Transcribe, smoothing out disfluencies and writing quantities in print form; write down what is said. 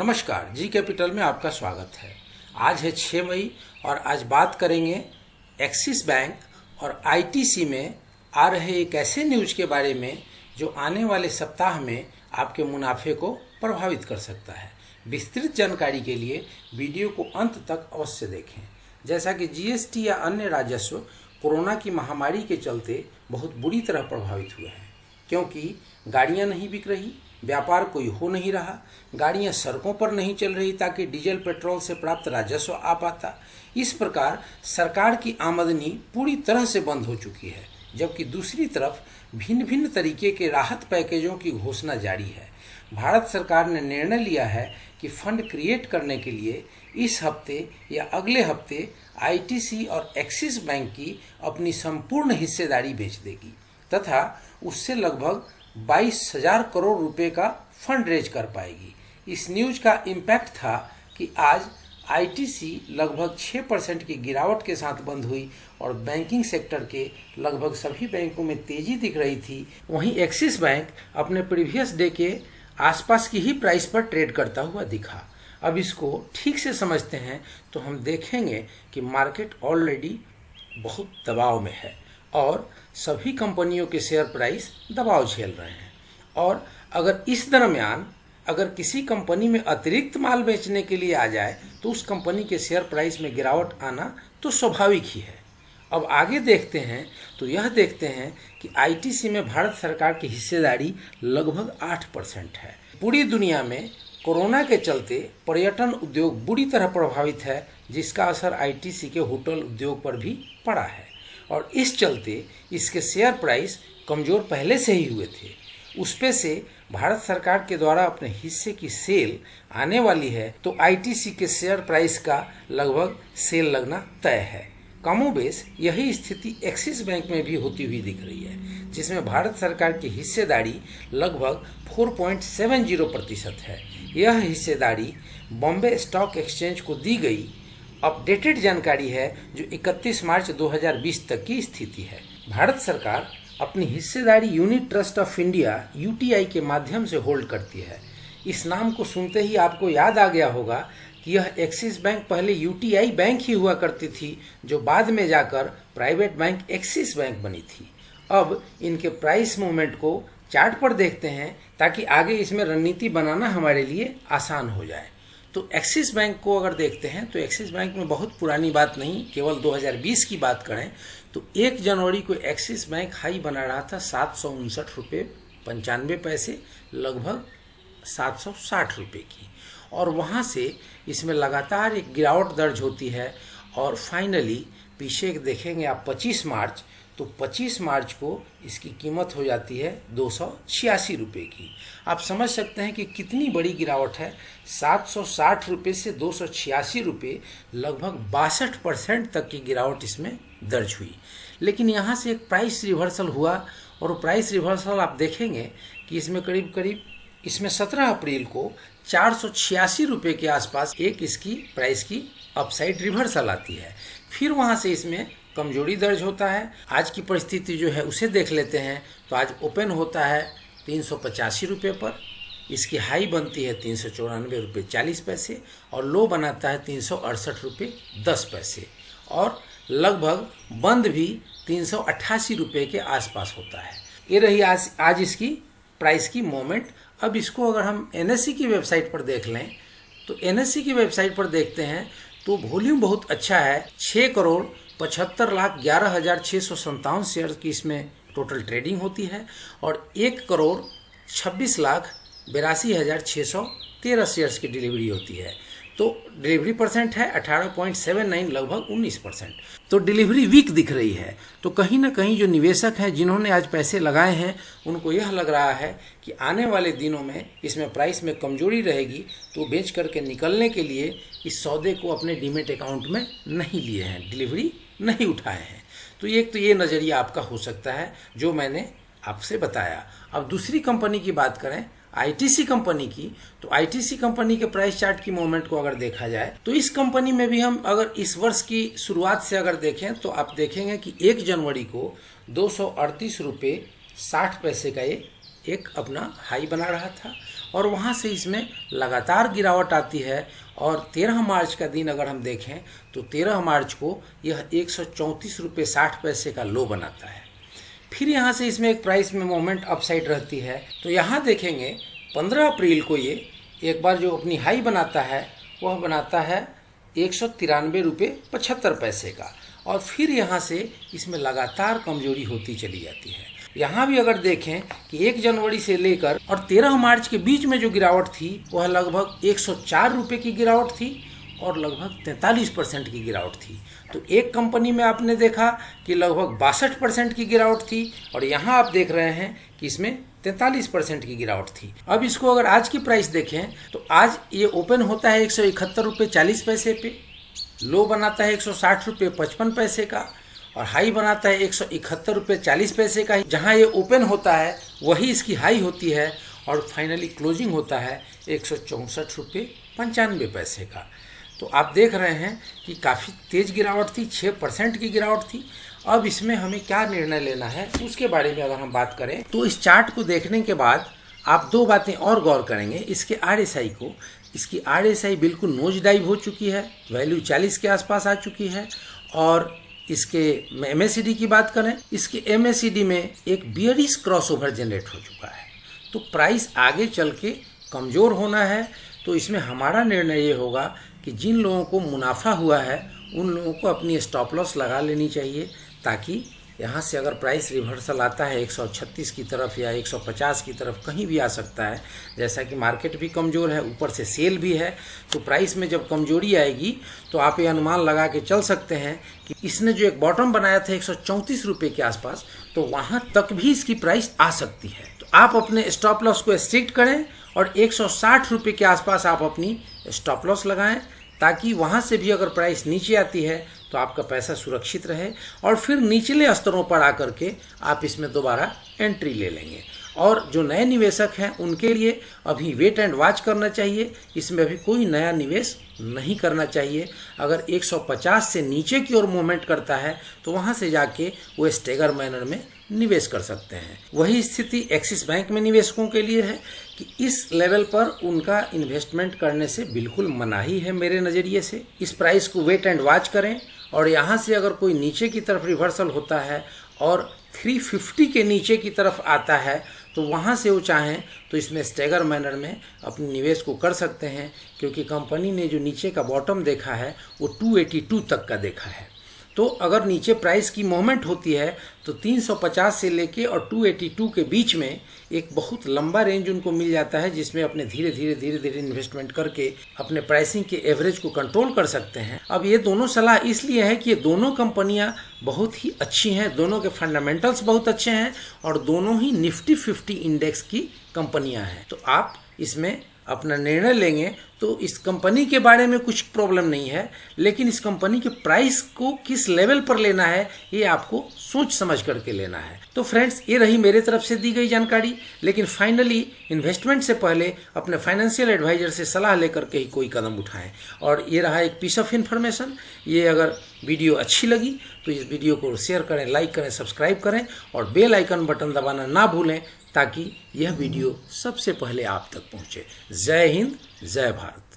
नमस्कार, G capital में आपका स्वागत है। आज है 6 मई और आज बात करेंगे एक्सिस बैंक और आईटीसी में आ रहे एक ऐसे न्यूज के बारे में जो आने वाले सप्ताह में आपके मुनाफे को प्रभावित कर सकता है। विस्तृत जानकारी के लिए वीडियो को अंत तक अवश्य देखें। जैसा कि जीएसटी या अन्य राजस्व कोरोना की महामारी के चलते बहुत बुरी तरह प्रभावित हुए हैं, क्योंकि गाड़ियां नहीं बिक रही, व्यापार कोई हो नहीं रहा, गाड़ियां सड़कों पर नहीं चल रही ताकि डीजल पेट्रोल से प्राप्त राजस्व आ पाता। इस प्रकार सरकार की आमदनी पूरी तरह से बंद हो चुकी है, जबकि दूसरी तरफ भिन्न भिन्न तरीके के राहत पैकेजों की घोषणा जारी है। भारत सरकार ने निर्णय लिया है कि फंड क्रिएट करने के लिए इस हफ्ते या अगले हफ्ते आईटीसी और एक्सिस बैंक की अपनी संपूर्ण हिस्सेदारी बेच देगी तथा उससे लगभग 22,000 करोड़ रुपए का फंड रेज कर पाएगी। इस न्यूज का इम्पैक्ट था कि आज आईटीसी लगभग 6% की गिरावट के साथ बंद हुई और बैंकिंग सेक्टर के लगभग सभी बैंकों में तेजी दिख रही थी। वहीं एक्सिस बैंक अपने प्रीवियस डे के आसपास की ही प्राइस पर ट्रेड करता हुआ दिखा। अब इसको ठीक से समझते हैं तो हम देखेंगे कि मार्केट ऑलरेडी बहुत दबाव में है और सभी कंपनियों के शेयर प्राइस दबाव झेल रहे हैं। और अगर इस दरमियान अगर किसी कंपनी में अतिरिक्त माल बेचने के लिए आ जाए तो उस कंपनी के शेयर प्राइस में गिरावट आना तो स्वाभाविक ही है। अब आगे देखते हैं तो यह देखते हैं कि आईटीसी में भारत सरकार की हिस्सेदारी लगभग 8% है। पूरी दुनिया में कोरोना के चलते पर्यटन उद्योग बुरी तरह प्रभावित है, जिसका असर आईटीसी के होटल उद्योग पर भी पड़ा है और इस चलते इसके शेयर प्राइस कमज़ोर पहले से ही हुए थे। उस पे से भारत सरकार के द्वारा अपने हिस्से की सेल आने वाली है तो आईटीसी के शेयर प्राइस का लगभग सेल लगना तय है। कमोबेश यही स्थिति एक्सिस बैंक में भी होती हुई दिख रही है, जिसमें भारत सरकार की हिस्सेदारी लगभग 4.70% है। यह हिस्सेदारी बॉम्बे स्टॉक एक्सचेंज को दी गई अपडेटेड जानकारी है जो 31 मार्च 2020 तक की स्थिति है। भारत सरकार अपनी हिस्सेदारी unit trust of India UTI के माध्यम से होल्ड करती है। इस नाम को सुनते ही आपको याद आ गया होगा कि यह एक्सिस बैंक पहले यूटीआई बैंक ही हुआ करती थी, जो बाद में जाकर प्राइवेट बैंक एक्सिस बैंक बनी थी। अब इनके प्राइस मूवमेंट को चार्ट पर देखते हैं ताकि आगे इसमें रणनीति बनाना हमारे लिए आसान हो जाए। तो एक्सिस बैंक को अगर देखते हैं तो एक्सिस बैंक में बहुत पुरानी बात नहीं, केवल 2020 की बात करें तो 1 जनवरी को एक्सिस बैंक हाई बना रहा था 759.95 लगभग 760 रुपये की, और वहाँ से इसमें लगातार एक गिरावट दर्ज होती है और फाइनली पीछे देखेंगे आप 25 मार्च, तो 25 मार्च को इसकी कीमत हो जाती है 286 रुपये की। आप समझ सकते हैं कि कितनी बड़ी गिरावट है। 760 रुपये से 286 रुपये, लगभग 62% तक की गिरावट इसमें दर्ज हुई। लेकिन यहाँ से एक प्राइस रिवर्सल हुआ और प्राइस रिवर्सल आप देखेंगे कि इसमें करीब करीब इसमें 17 अप्रैल को 486 रुपये के आसपास एक इसकी प्राइस की अपसाइड रिवर्सल आती है। फिर वहाँ से इसमें कमजोरी दर्ज होता है। आज की परिस्थिति जो है उसे देख लेते हैं तो आज ओपन होता है 385 रुपये पर, इसकी हाई बनती है 394 रुपये 40 पैसे और लो बनाता है 368 रुपये 10 पैसे और लगभग बंद भी 388 रुपये के आसपास होता है। ये रही आज इसकी प्राइस की मूवमेंट। अब इसको अगर हम एनएससी की वेबसाइट पर देख लें तो एनएससी की वेबसाइट पर देखते हैं तो वॉल्यूम बहुत अच्छा है। 6,75,11,657 शेयर की इसमें टोटल ट्रेडिंग होती है और 1,26,82,613 शेयर्स की डिलीवरी होती है। तो डिलीवरी परसेंट है 18.79 लगभग 19%। तो डिलीवरी वीक दिख रही है। तो कहीं ना कहीं जो निवेशक हैं जिन्होंने आज पैसे लगाए हैं उनको यह लग रहा है कि आने वाले दिनों में इसमें प्राइस में कमजोरी रहेगी, तो बेच करके निकलने के लिए इस सौदे को अपने डीमेट अकाउंट में नहीं लिए हैं, डिलीवरी नहीं उठाए हैं। तो ये नज़रिया आपका हो सकता है जो मैंने आपसे बताया। अब दूसरी कंपनी की बात करें आईटीसी कंपनी की, तो आईटीसी कंपनी के प्राइस चार्ट की मूवमेंट को अगर देखा जाए तो इस कंपनी में भी हम अगर इस वर्ष की शुरुआत से अगर देखें तो आप देखेंगे कि 1 जनवरी को 238 रुपये 60 पैसे का ये एक अपना हाई बना रहा था और वहाँ से इसमें लगातार गिरावट आती है और 13 मार्च का दिन अगर हम देखें तो 13 मार्च को यह 134 रुपये 60 पैसे का लो बनाता है। फिर यहाँ से इसमें एक प्राइस में मूवमेंट अपसाइड रहती है। तो यहाँ देखेंगे 15 अप्रैल को ये एक बार जो अपनी हाई बनाता है वह बनाता है 193 रुपये 75 पैसे का और फिर यहाँ से इसमें लगातार कमजोरी होती चली जाती है। यहाँ भी अगर देखें कि 1 जनवरी से लेकर और 13 मार्च के बीच में जो गिरावट थी वह लगभग 104 रुपये की गिरावट थी और लगभग 43% की गिरावट थी। तो एक कंपनी में आपने देखा कि लगभग 62% की गिरावट थी और यहाँ आप देख रहे हैं कि इसमें 43% की गिरावट थी। अब इसको अगर आज की प्राइस देखें तो आज ये ओपन होता है 171 रुपये 40 पैसे पे, लो बनाता है 160 रुपये 55 पैसे का और हाई बनाता है 171 रुपये 40 पैसे का। जहाँ ये ओपन होता है वही इसकी हाई होती है और फाइनली क्लोजिंग होता है 164 रुपये 95 पैसे का। तो आप देख रहे हैं कि काफ़ी तेज़ गिरावट थी, 6% की गिरावट थी। अब इसमें हमें क्या निर्णय लेना है उसके बारे में अगर हम बात करें तो इस चार्ट को देखने के बाद आप 2 बातें और गौर करेंगे। इसके RSI को, इसकी RSI बिल्कुल नोज डाइव हो चुकी है, वैल्यू 40 के आसपास आ चुकी है। और इसके MACD की बात करें, इसके MACD में एक बियरिश क्रॉसओवर जनरेट हो चुका है। तो प्राइस आगे चल के कमज़ोर होना है। तो इसमें हमारा निर्णय ये होगा कि जिन लोगों को मुनाफा हुआ है उन लोगों को अपनी स्टॉप लॉस लगा लेनी चाहिए, ताकि यहाँ से अगर प्राइस रिवर्सल आता है 136 की तरफ या 150 की तरफ कहीं भी आ सकता है। जैसा कि मार्केट भी कमज़ोर है, ऊपर से सेल भी है, तो प्राइस में जब कमज़ोरी आएगी तो आप ये अनुमान लगा के चल सकते हैं कि इसने जो एक बॉटम बनाया था 134 रुपये के आसपास, तो वहाँ तक भी इसकी प्राइस आ सकती है। तो आप अपने स्टॉप लॉस को स्ट्रिक्ट करें और 160 रुपये के आसपास आप अपनी स्टॉप लॉस लगाएं, ताकि वहाँ से भी अगर प्राइस नीचे आती है तो आपका पैसा सुरक्षित रहे और फिर निचले स्तरों पर आकर के आप इसमें दोबारा एंट्री ले लेंगे। और जो नए निवेशक हैं उनके लिए अभी वेट एंड वॉच करना चाहिए, इसमें अभी कोई नया निवेश नहीं करना चाहिए। अगर 150 से नीचे की ओर मूवमेंट करता है तो वहाँ से जाके वो स्टेगर मैनर में निवेश कर सकते हैं। वही स्थिति एक्सिस बैंक में निवेशकों के लिए है कि इस लेवल पर उनका इन्वेस्टमेंट करने से बिल्कुल मनाही है मेरे नज़रिए से। इस प्राइस को वेट एंड वॉच करें और यहाँ से अगर कोई नीचे की तरफ रिवर्सल होता है और 350 के नीचे की तरफ आता है तो वहाँ से वो चाहें तो इसमें स्टेगर मैनर में अपने निवेश को कर सकते हैं, क्योंकि कंपनी ने जो नीचे का बॉटम देखा है वो 282 तक का देखा है। तो अगर नीचे प्राइस की मूवमेंट होती है तो 350 से लेके और 282 के बीच में एक बहुत लंबा रेंज उनको मिल जाता है, जिसमें अपने धीरे धीरे इन्वेस्टमेंट करके अपने प्राइसिंग के एवरेज को कंट्रोल कर सकते हैं। अब ये दोनों सलाह इसलिए है कि ये दोनों कंपनियां बहुत ही अच्छी हैं, दोनों के फंडामेंटल्स बहुत अच्छे हैं और दोनों ही निफ्टी 50 इंडेक्स की कंपनियां हैं। तो आप इसमें अपना निर्णय लेंगे तो इस कंपनी के बारे में कुछ प्रॉब्लम नहीं है, लेकिन इस कंपनी के प्राइस को किस लेवल पर लेना है ये आपको सोच समझ करके लेना है। तो फ्रेंड्स, ये रही मेरे तरफ से दी गई जानकारी, लेकिन फाइनली इन्वेस्टमेंट से पहले अपने फाइनेंशियल एडवाइजर से सलाह लेकर के ही कोई कदम उठाएं। और ये रहा एक पीस ऑफ इन्फॉर्मेशन। ये अगर वीडियो अच्छी लगी तो इस वीडियो को शेयर करें, लाइक करें, सब्सक्राइब करें और बेल आइकन बटन दबाना ना भूलें, ताकि यह वीडियो सबसे पहले आप तक पहुंचे। जय हिंद, जय भारत।